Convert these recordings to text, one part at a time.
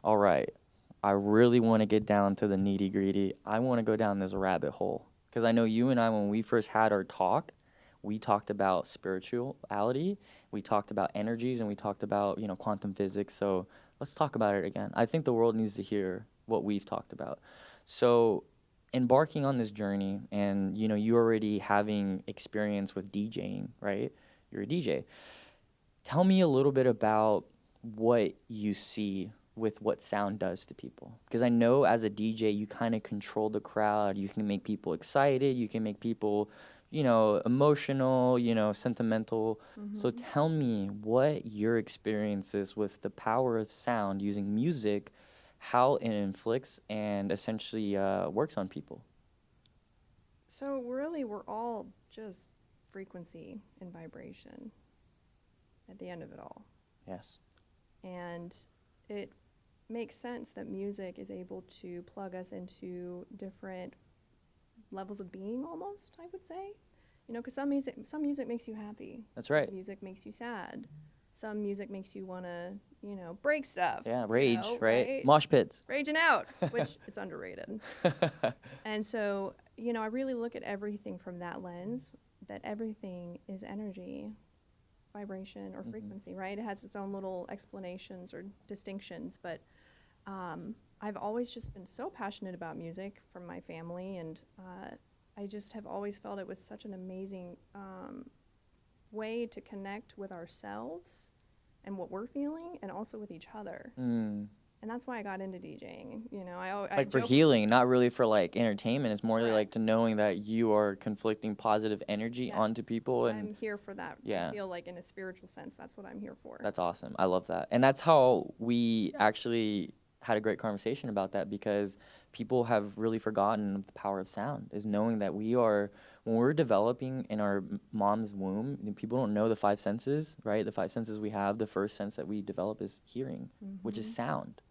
All right. I really want to get down to the nitty gritty. I want to go down this rabbit hole because I know you and I, when we first had our talk, we talked about spirituality, we talked about energies, and we talked about, quantum physics. So let's talk about it again. I think the world needs to hear what we've talked about. So, embarking on this journey, and you already having experience with DJing, right? You're a DJ. Tell me a little bit about what you see with what sound does to people. Because I know as a DJ, you kind of control the crowd. You can make people excited. You can make people, emotional, sentimental. So tell me what your experience is with the power of sound using music, how it inflicts and essentially works on people. So really, we're all just frequency and vibration at the end of it all. Yes. And it makes sense that music is able to plug us into different levels of being almost, I would say. Because some music makes you happy. That's right. Some music makes you sad. Some music makes you want to, break stuff. Yeah, rage, right? right? Mosh pits. Raging out, which it's underrated. And so, I really look at everything from that lens, that everything is energy, vibration, or frequency, right? It has its own little explanations or distinctions, but I've always just been so passionate about music from my family, and I just have always felt it was such an amazing way to connect with ourselves and what we're feeling, and also with each other. And that's why I got into DJing. I For healing, not really for like entertainment. It's more like to knowing that you are conflicting positive energy onto people. And I'm here for that. Yeah. I feel like in a spiritual sense, that's what I'm here for. That's awesome. I love that. And that's how we actually had a great conversation about that, because people have really forgotten the power of sound, is knowing that when we're developing in our mom's womb, people don't know the five senses, right? The five senses we have, the first sense that we develop is hearing, which is sound.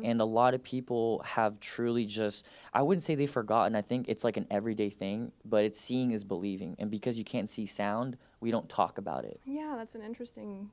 And a lot of people have truly just, I wouldn't say they've forgotten. I think it's like an everyday thing, but it's seeing is believing. And because you can't see sound, we don't talk about it. Yeah, that's an interesting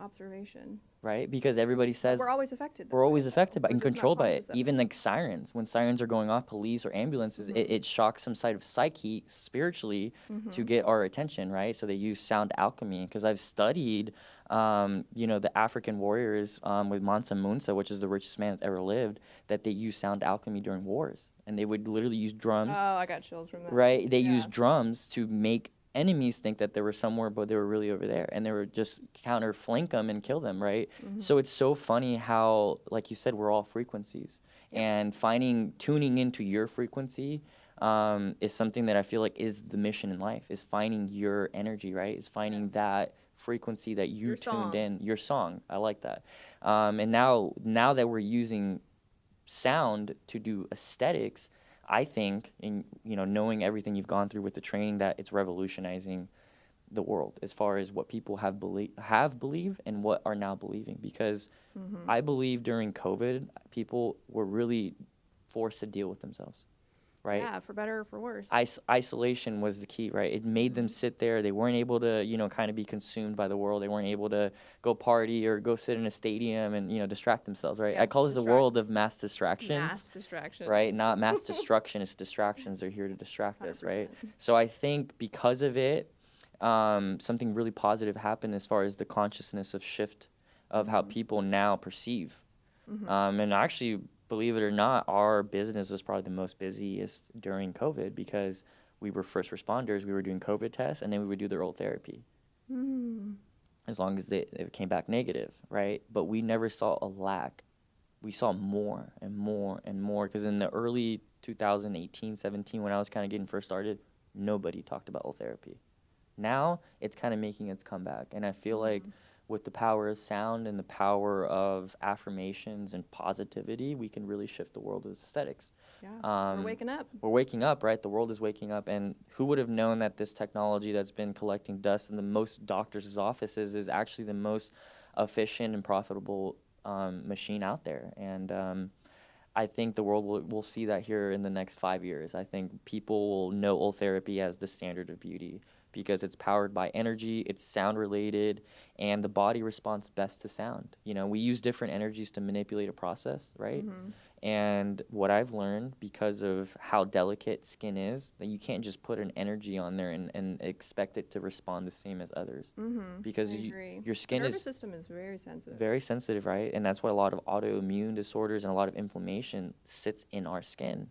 observation. Right? Because everybody says we're always affected. We're always affected by We're and just not controlled by it. conscious of Even like sirens, when sirens are going off, police or ambulances, it shocks some side of psyche spiritually to get our attention, right? So they use sound alchemy. Because I've studied, the African warriors with Mansa Musa, which is the richest man that's ever lived, that they use sound alchemy during wars, and they would literally use drums. Oh, I got chills from that. Right? They use drums to make enemies think that they were somewhere, but they were really over there, and they were just counter flank them and kill them, right? So it's so funny how, like you said, we're all frequencies, and tuning into your frequency is something that I feel like is the mission in life, is finding your energy, right? Is finding that frequency that you tuned in, your song. I like that. And now that we're using sound to do aesthetics, I think, in knowing everything you've gone through with the training, that it's revolutionizing the world as far as what people have believed and what are now believing. Because I believe during COVID, people were really forced to deal with themselves, right? Yeah, for better or for worse. Isolation was the key, right? It made them sit there. They weren't able to, kind of be consumed by the world. They weren't able to go party or go sit in a stadium and, distract themselves, right? I call this a world of mass distractions. Mass distractions. Right? Not mass destruction. It's distractions. They're here to distract us, right? So I think because of it, something really positive happened as far as the consciousness of shift of how people now perceive. And actually, believe it or not, our business was probably the most busiest during COVID, because we were first responders. We were doing COVID tests, and then we would do their Ultherapy. As long as they came back negative, right? But we never saw a lack. We saw more and more and more, because in the early 2018, 17, when I was kind of getting first started, nobody talked about Ultherapy. Now it's kind of making its comeback, and I feel like with the power of sound and the power of affirmations and positivity, we can really shift the world with aesthetics. Yeah, we're waking up. We're waking up, right? The world is waking up, and who would have known that this technology that's been collecting dust in the most doctors' offices is actually the most efficient and profitable machine out there? And I think the world will see that here in the next 5 years. I think people will know Ultherapy as the standard of beauty. because it's powered by energy, it's sound related, and the body responds best to sound. You know, we use different energies to manipulate a process, right? And what I've learned, because of how delicate skin is, that you can't just put an energy on there and expect it to respond the same as others. Because I agree. your The skin nervous is system is very sensitive. very sensitive, right? And that's why a lot of autoimmune disorders and a lot of inflammation sits in our skin.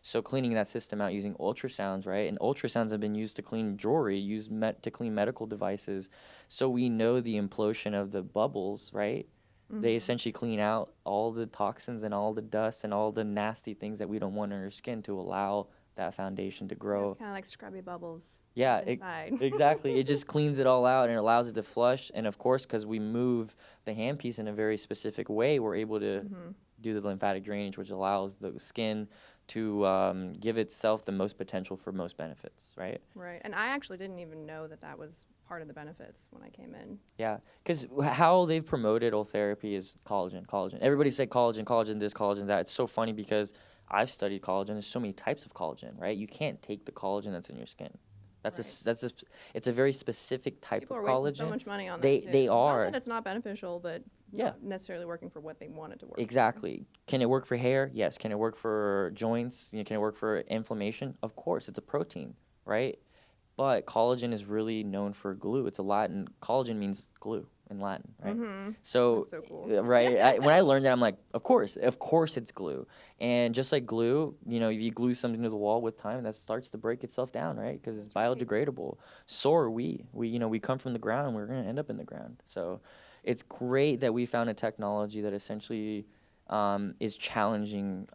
So cleaning that system out using ultrasounds, right? And ultrasounds have been used to clean jewelry, used to clean medical devices. So we know the implosion of the bubbles, right? They essentially clean out all the toxins and all the dust and all the nasty things that we don't want in our skin to allow that foundation to grow. It's kind of like scrubby bubbles Yeah, inside. exactly. It just cleans it all out and it allows it to flush. And of course, because we move the handpiece in a very specific way, we're able to do the lymphatic drainage, which allows the skin to give itself the most potential for most benefits, right? Right. And I actually didn't even know that that was part of the benefits when I came in. Yeah, because how they've promoted Ultherapy is collagen, collagen. Everybody said collagen, collagen this, collagen that. It's so funny because I've studied collagen. There's so many types of collagen, right? You can't take the collagen that's in your skin. It's a very specific type People of are collagen. wasting so much money on that. They are. Not that it's not beneficial, but Yeah. not necessarily working for what they want it to work for. Exactly. Can it work for hair? Yes. Can it work for joints? You know, can it work for inflammation? Of course. It's a protein, right? But collagen is really known for glue. It's a Latin. Collagen means glue in Latin, right? So, That's so cool. right. When I learned that, I'm like, of course it's glue. And just like glue, you know, if you glue something to the wall with time, that starts to break itself down, right? Because it's biodegradable. So are we. We come from the ground, and we're going to end up in the ground. So, it's great that we found a technology that essentially is challenging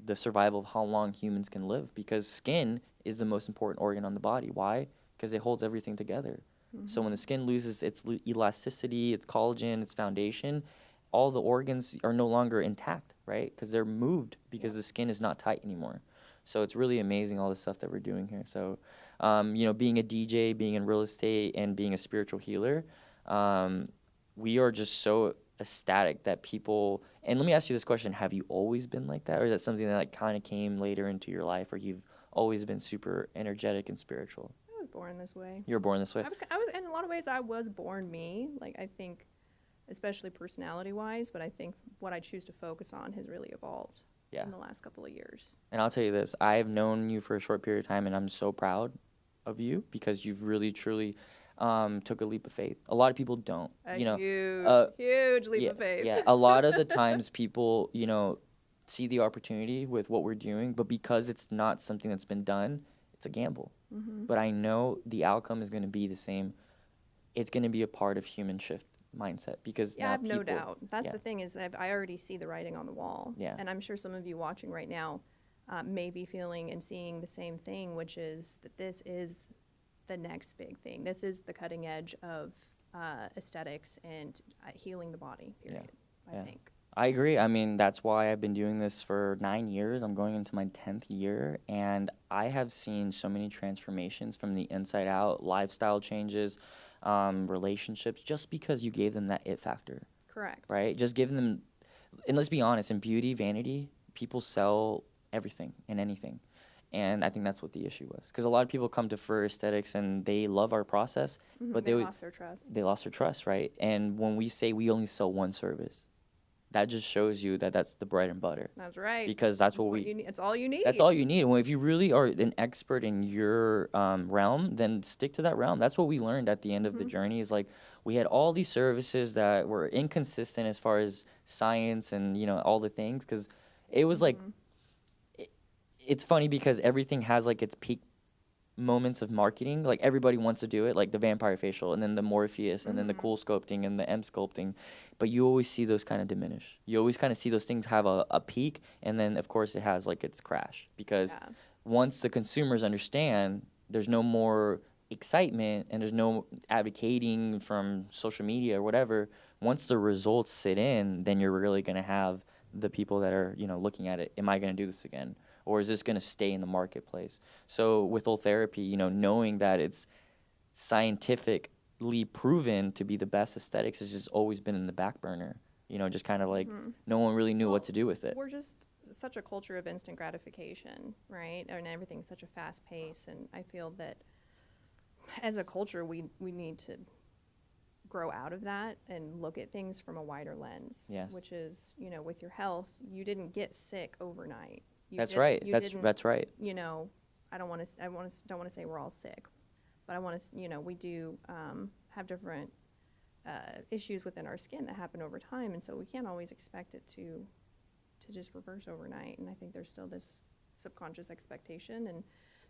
the survival of how long humans can live, because skin is the most important organ on the body. Why? Because it holds everything together. So when the skin loses its elasticity, its collagen, its foundation, all the organs are no longer intact, right? Because they're moved because the skin is not tight anymore. So it's really amazing all the stuff that we're doing here. So, you know, being a DJ, being in real estate, and being a spiritual healer, we are just so ecstatic that people. And let me ask you this question: have you always been like that, or is that something that like kind of came later into your life, or you've always been super energetic and spiritual? I was born this way. You were born this way? I was in a lot of ways I was born me. Like I think, especially personality wise, but I think what I choose to focus on has really evolved in the last couple of years. And I'll tell you this: I've known you for a short period of time, and I'm so proud of you because you've really truly took a leap of faith. A lot of people don't. Huge leap of faith. Yeah, a lot of the times people, you know, see the opportunity with what we're doing, but because it's not something that's been done, it's a gamble. But I know the outcome is going to be the same. It's going to be a part of human shift mindset because now I have people, no doubt. That's the thing is I already see the writing on the wall. Yeah. And I'm sure some of you watching right now may be feeling and seeing the same thing, which is that this is the next big thing. This is the cutting edge of aesthetics and healing the body, period, I think. I agree. I mean, that's why I've been doing this for 9 years. I'm going into my 10th year, and I have seen so many transformations from the inside out, lifestyle changes, relationships, just because you gave them that it factor. Correct. Right? Just giving them, and let's be honest, in beauty, vanity, people sell everything and anything. And I think that's what the issue was. Because a lot of people come to Ferrer Aesthetics and they love our process, but they lost their trust. They lost their trust, right? And when we say we only sell one service, that just shows you that that's the bread and butter. That's right. Because that's what you need. It's all you need. That's all you need. Well, if you really are an expert in your realm, then stick to that realm. That's what we learned at the end of the journey. Is like we had all these services that were inconsistent as far as science and all the things. Because it was like, it's funny because everything has like its peak moments of marketing. Like everybody wants to do it, like the vampire facial and then the Morpheus and then the cool sculpting and the M sculpting, but you always see those kind of diminish. You always kind of see those things have a peak, and then of course it has like its crash, because once the consumers understand, there's no more excitement and there's no advocating from social media or whatever. Once the results sit in, then you're really going to have the people that are looking at it. Am I going to do this again? Or is this going to stay in the marketplace? So with Ultherapy, knowing that it's scientifically proven to be the best aesthetics has just always been in the back burner. Just kind of like no one really knew what to do with it. We're just such a culture of instant gratification, right? And everything's such a fast pace. And I feel that as a culture, we need to grow out of that and look at things from a wider lens. Yes. Which is, you know, with your health, you didn't get sick overnight. That's right. That's right. You know, don't want to say we're all sick, but I want to, you know, we do have different issues within our skin that happen over time, and so we can't always expect it to just reverse overnight. And I think there's still this subconscious expectation. And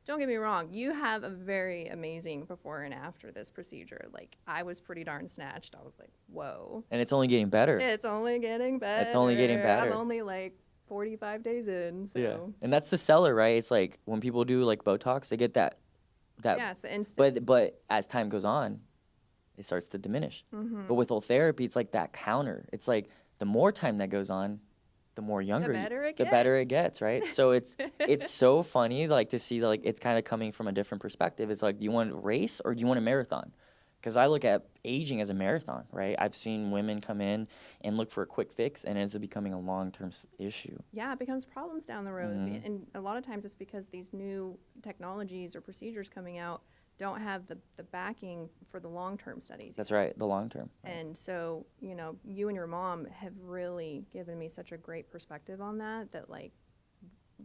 don't get me wrong, you have a very amazing before and after this procedure. Like, I was pretty darn snatched. I was like, whoa. And it's only getting better. It's only getting better. It's only getting better. I'm only like 45 days in. So. Yeah. And that's the seller, right? It's like when people do like Botox, they get that. Yeah, it's the instant. But as time goes on, it starts to diminish. Mm-hmm. But with Ultherapy, it's like that counter. It's like the more time that goes on, the more younger, the better it gets, right? So it's so funny, like, to see, like, it's kind of coming from a different perspective. It's like, do you want to race or do you want a marathon? Because I look at aging as a marathon, right? I've seen women come in and look for a quick fix, and it ends up becoming a long-term issue. Yeah, it becomes problems down the road. Mm-hmm. And a lot of times it's because these new technologies or procedures coming out don't have the backing for the long-term studies. That's right, the long-term. Right. And so, you know, you and your mom have really given me such a great perspective on that, like,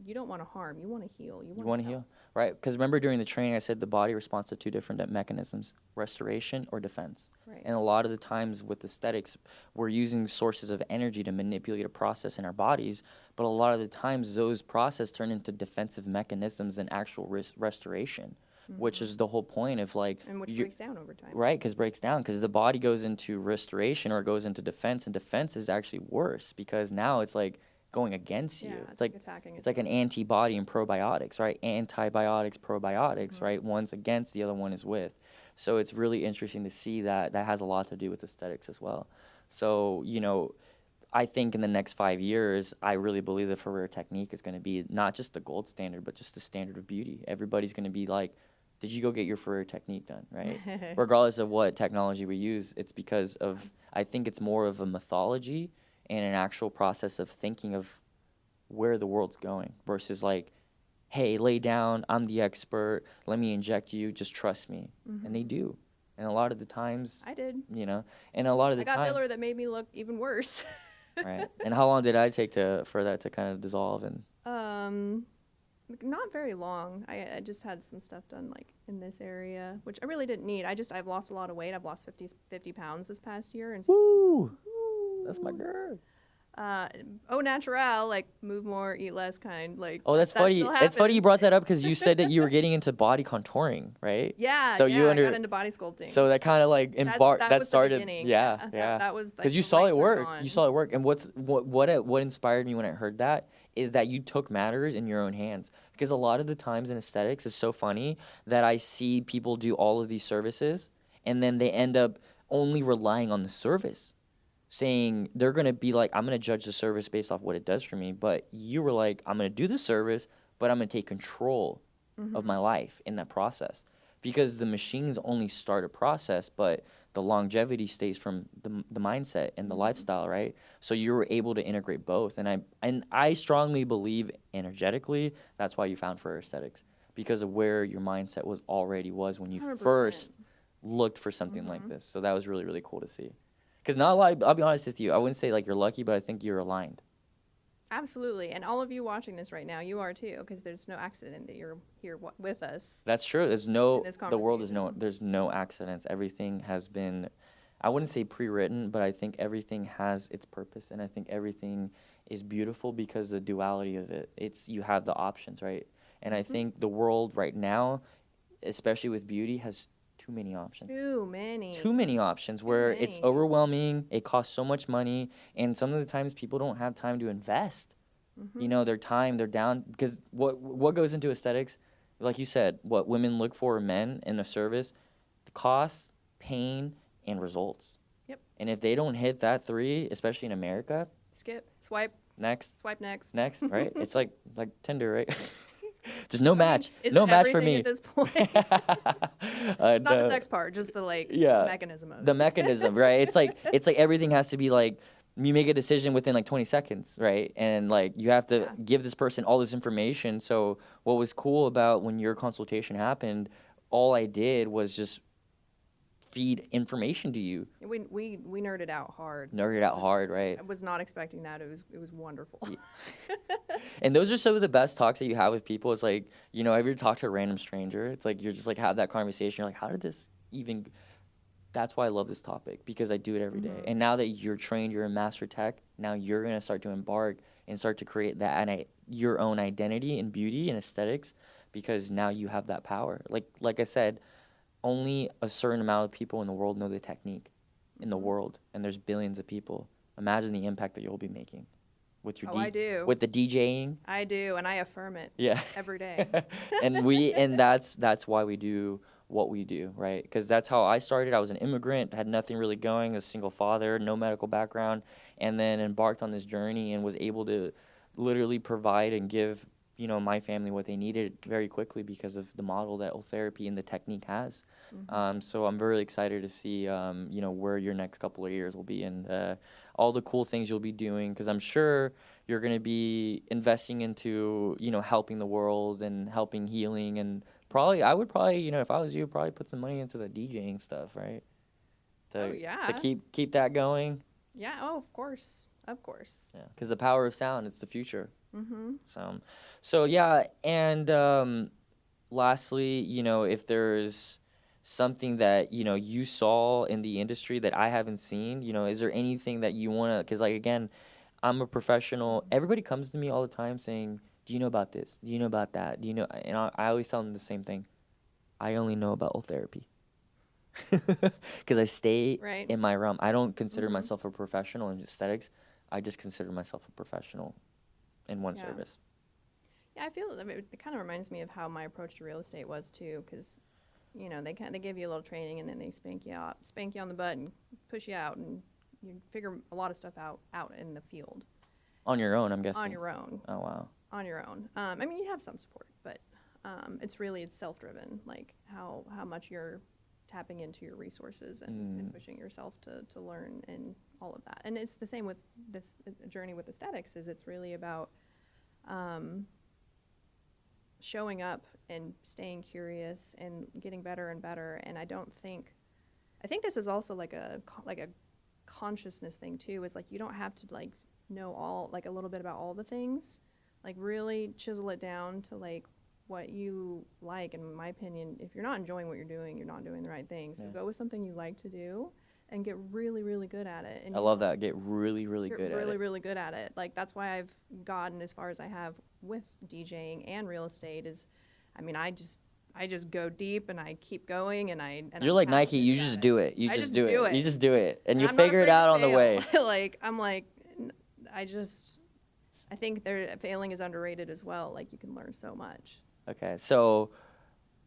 you don't want to harm, you want to heal. You want to heal, right? Because remember during the training I said the body responds to two different mechanisms, restoration or defense. Right. And a lot of the times with aesthetics, we're using sources of energy to manipulate a process in our bodies, but a lot of the times those processes turn into defensive mechanisms and actual restoration. Mm-hmm. Which is the whole point of, like, and which breaks down over time, right? Because breaks down because the body goes into restoration or goes into defense, and defense is actually worse because now it's like going against you. It's like attacking. It's like an antibody in probiotics, right? Antibiotics, probiotics, mm-hmm. right? One's against, the other one is with. So it's really interesting to see that has a lot to do with aesthetics as well. So, you know, I think in the next 5 years, I really believe the Ferrer Technique is going to be not just the gold standard, but just the standard of beauty. Everybody's going to be like, did you go get your Ferrer Technique done, right? Regardless of what technology we use, it's because of, I think it's more of a mythology and an actual process of thinking of where the world's going versus like, hey, lay down, I'm the expert, let me inject you, just trust me. Mm-hmm. And they do. And a lot of the times, I did. You know, and a lot of the times. I got filler that made me look even worse. Right. And how long did I take for that to kind of dissolve? And not very long. I just had some stuff done like in this area, which I really didn't need. I've lost a lot of weight. I've lost 50 pounds this past year. And woo! That's my girl. Au natural, like move more, eat less kind. Like, oh, that's funny. It's funny you brought that up because you said that you were getting into body contouring, right? Yeah. So I got into body sculpting. So that kind of like that started. Yeah. That was because you saw it work. You saw it work, and what inspired me when I heard that is that you took matters in your own hands. Because a lot of the times in aesthetics, it's so funny that I see people do all of these services, and then they end up only relying on the service, saying they're going to be like, I'm going to judge the service based off what it does for me. But you were like, I'm going to do the service, but I'm going to take control mm-hmm. of my life in that process. Because the machines only start a process, but the longevity stays from the mindset and the mm-hmm. lifestyle, right? So you were able to integrate both. And I strongly believe energetically that's why you found Ferrer Aesthetics, because of where your mindset was when you 100%. First looked for something mm-hmm. like this. So that was really, really cool to see. Because not a lot, I'll be honest with you, I wouldn't say like you're lucky, but I think you're aligned. Absolutely. And all of you watching this right now, you are too, because there's no accident that you're here with us. That's true. The world is there's no accidents. Everything has been, I wouldn't say pre-written, but I think everything has its purpose, and I think everything is beautiful because the duality of it. You have the options, right? And I mm-hmm. think the world right now, especially with beauty, has too many options. Too many options where it's overwhelming. It costs so much money, and some of the times people don't have time to invest. Mm-hmm. You know, their time, they're down because what goes into aesthetics, like you said, what women look for in men in the service, the cost, pain, and results. Yep. And if they don't hit that three, especially in America, skip, swipe next, right? It's like Tinder, right? Just no match. No match for me. At this point. Not the sex part, just the mechanism of it. The mechanism, right? It's like everything has to be like you make a decision within like 20 seconds, right? And like you have to give this person all this information. So what was cool about when your consultation happened, all I did was just feed information to you. We nerded out hard. Nerded out hard, right? I was not expecting that. It was wonderful. And those are some of the best talks that you have with people. It's like, you know, ever talk to a random stranger, it's like you're just like have that conversation. You're like, how did this even? That's why I love this topic, because I do it every day. And now that you're trained, you're a master tech. Now you're gonna start to embark and start to create that and your own identity and beauty and aesthetics, because now you have that power. Like I said, only a certain amount of people in the world know the technique in the world, and there's billions of people. Imagine the impact that you'll be making with your I do. with the DJing. I do, and I affirm it. Yeah. Every day. and that's why we do what we do, right? Because that's how I started. I was an immigrant, had nothing really going, a single father, no medical background, and then embarked on this journey and was able to literally provide and give, you know, my family what they needed very quickly because of the model that Ultherapy and the technique has. So I'm very excited to see, you know, where your next couple of years will be, and all the cool things you'll be doing, because I'm sure you're going to be investing into, you know, helping the world and helping healing, and I would probably, you know, if I was you, probably put some money into the DJing stuff, right? To keep that going. Yeah. Oh, of course. Of course. Yeah, because the power of sound, it's the future. So yeah, and lastly, you know, if there's something that, you know, you saw in the industry that I haven't seen, you know, is there anything that you want to, because like, again, I'm a professional. Everybody comes to me all the time saying, do you know about this? Do you know about that? Do you know? And I always tell them the same thing. I only know about Ultherapy. Because I stay in my realm. I don't consider myself a professional in aesthetics. I just consider myself a professional in one service. Yeah, I feel it kind of reminds me of how my approach to real estate was too, because, you know, they give you a little training and then they spank you on the butt and push you out, and you figure a lot of stuff out in the field. On your own, I'm guessing. On your own. Oh wow. On your own. I mean, you have some support, but it's self-driven, like how much you're tapping into your resources and pushing yourself to learn and all of that. And it's the same with this journey with aesthetics. It's really about showing up and staying curious and getting better and better. And I think this is also like a consciousness thing too. Is like you don't have to like know a little bit about all the things. Like really chisel it down to like what you like. And in my opinion, if you're not enjoying what you're doing, you're not doing the right thing. So go with something you like to do and get really, really good at it. And I love that. Get really, really good at it. Really, really good at it. Like that's why I've gotten as far as I have with DJing and real estate. I just go deep and I keep going and you're like Nike. You just do it. You just do it. You just do it, and you I'm figure it out on the way. I think failing is underrated as well. Like you can learn so much. Okay, so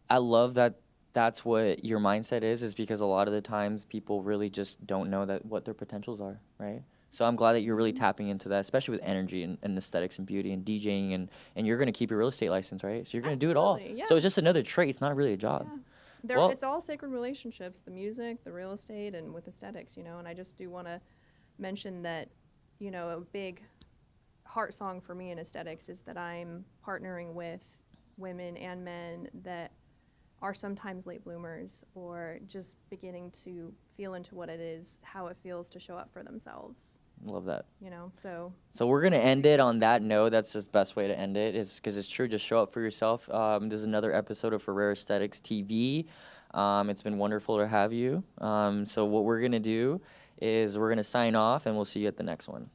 I love that. That's what your mindset is because a lot of the times people really just don't know what their potentials are, right? So I'm glad that you're really tapping into that, especially with energy and aesthetics and beauty and DJing, and you're going to keep your real estate license, right? So you're going to do it all. Yeah. So it's just another trade. It's not really a job. Yeah. It's all sacred relationships, the music, the real estate, and with aesthetics, you know, and I just do want to mention that, you know, a big heart song for me in aesthetics is that I'm partnering with women and men that are sometimes late bloomers or just beginning to feel into what it is, how it feels to show up for themselves. Love that. You know, so we're going to end it on that note. That's just the best way to end it is because it's true. Just show up for yourself. This is another episode of Ferrer Aesthetics TV. It's been wonderful to have you. So what we're going to do is we're going to sign off and we'll see you at the next one.